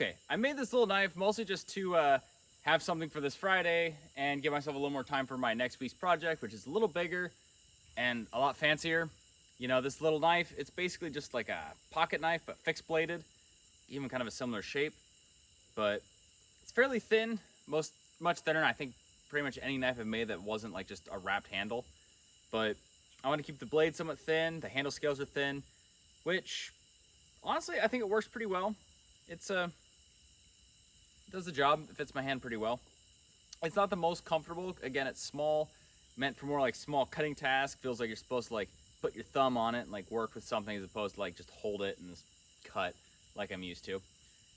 Okay, I made this little knife mostly just to have something for this Friday and give myself a little more time for my next week's project, which is a little bigger and a lot fancier. You know, this little knife, it's basically just like a pocket knife, but fixed bladed, even kind of a similar shape, but it's fairly thin, much thinner than I think pretty much any knife I've made that wasn't like just a wrapped handle. But I want to keep the blade somewhat thin, the handle scales are thin, which honestly I think it works pretty well. It does the job, it fits my hand pretty well. It's not the most comfortable. Again, it's small, meant for more like small cutting tasks. Feels like you're supposed to like put your thumb on it and like work with something as opposed to like just hold it and just cut like I'm used to.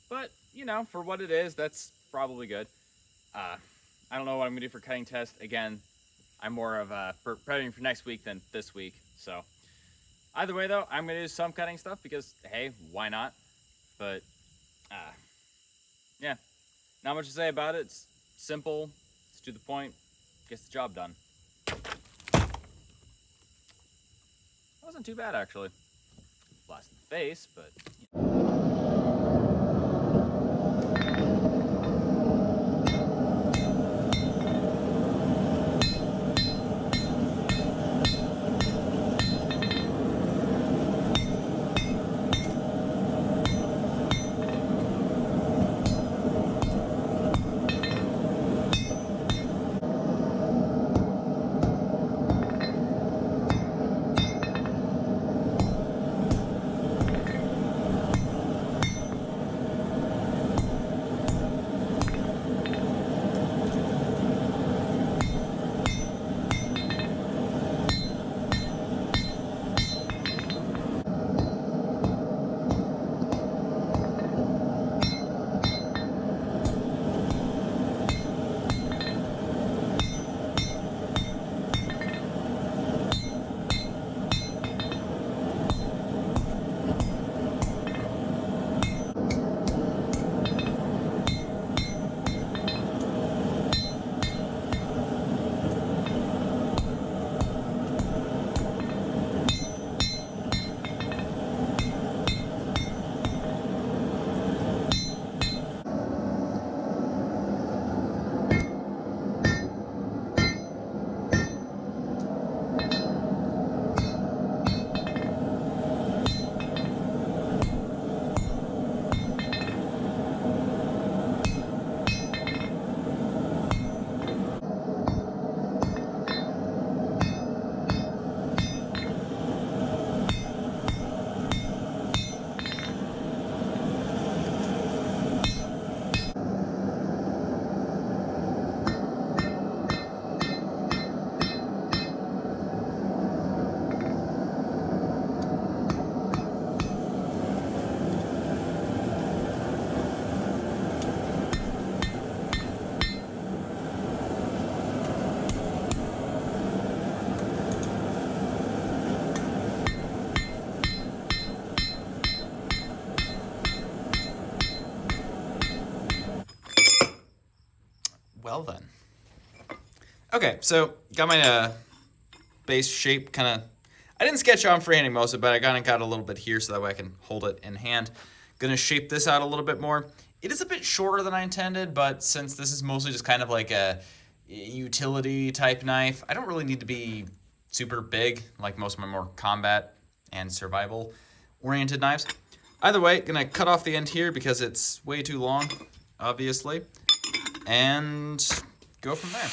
But you know, for what it is, that's probably good. Uh, I don't know what I'm gonna do for cutting test. Again, I'm more of preparing for next week than this week. So either way, though, I'm gonna do some cutting stuff because hey, why not? But uh, yeah, not much to say about it. It's simple. It's to the point. Gets the job done. That wasn't too bad actually. Blast in the face, but. Well then. Okay, so got my base shape kind of. I didn't sketch on freehanding most of it, but I kind of got a little bit here so that way I can hold it in hand. Gonna shape this out a little bit more. It is a bit shorter than I intended, but since this is mostly just kind of like a utility type knife, I don't really need to be super big like most of my more combat and survival oriented knives. Either way, gonna cut off the end here because it's way too long, obviously, and go from there.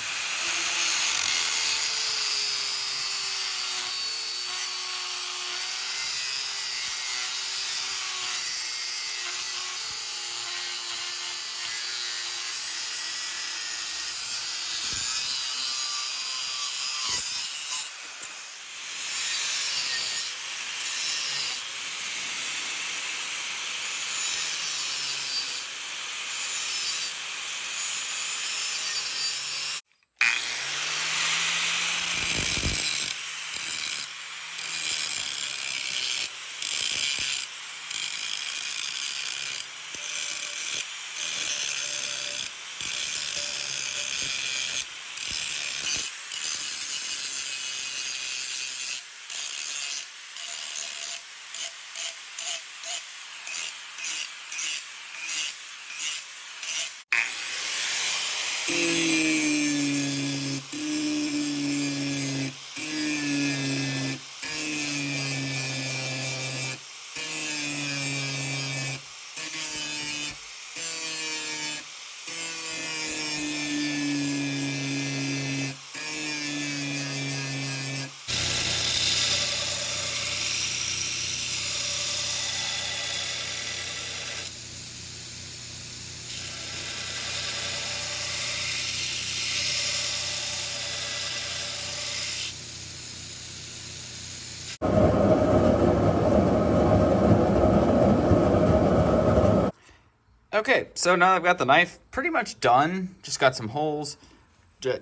Okay, so now I've got the knife pretty much done. Just got some holes.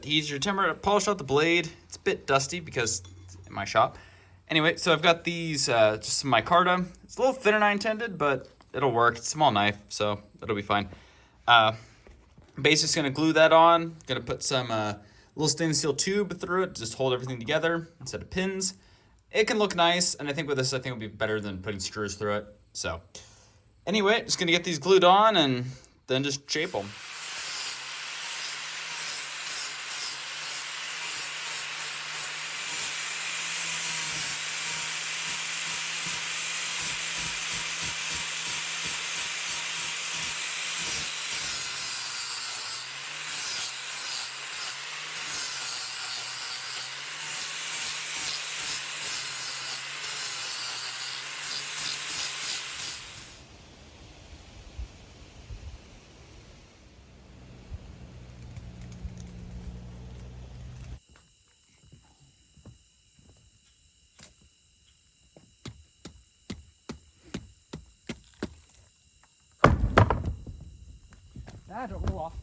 Use your timber to polish out the blade. It's a bit dusty because it's in my shop. Anyway, so I've got these, just some micarta. It's a little thinner than I intended, but it'll work. It's a small knife, so it'll be fine. Basically gonna glue that on. Gonna put some little stainless steel tube through it, just hold everything together instead of pins. It can look nice, and I think with this, I think it'll be better than putting screws through it. So, anyway, just gonna get these glued on and then just shape them. Don't roll off.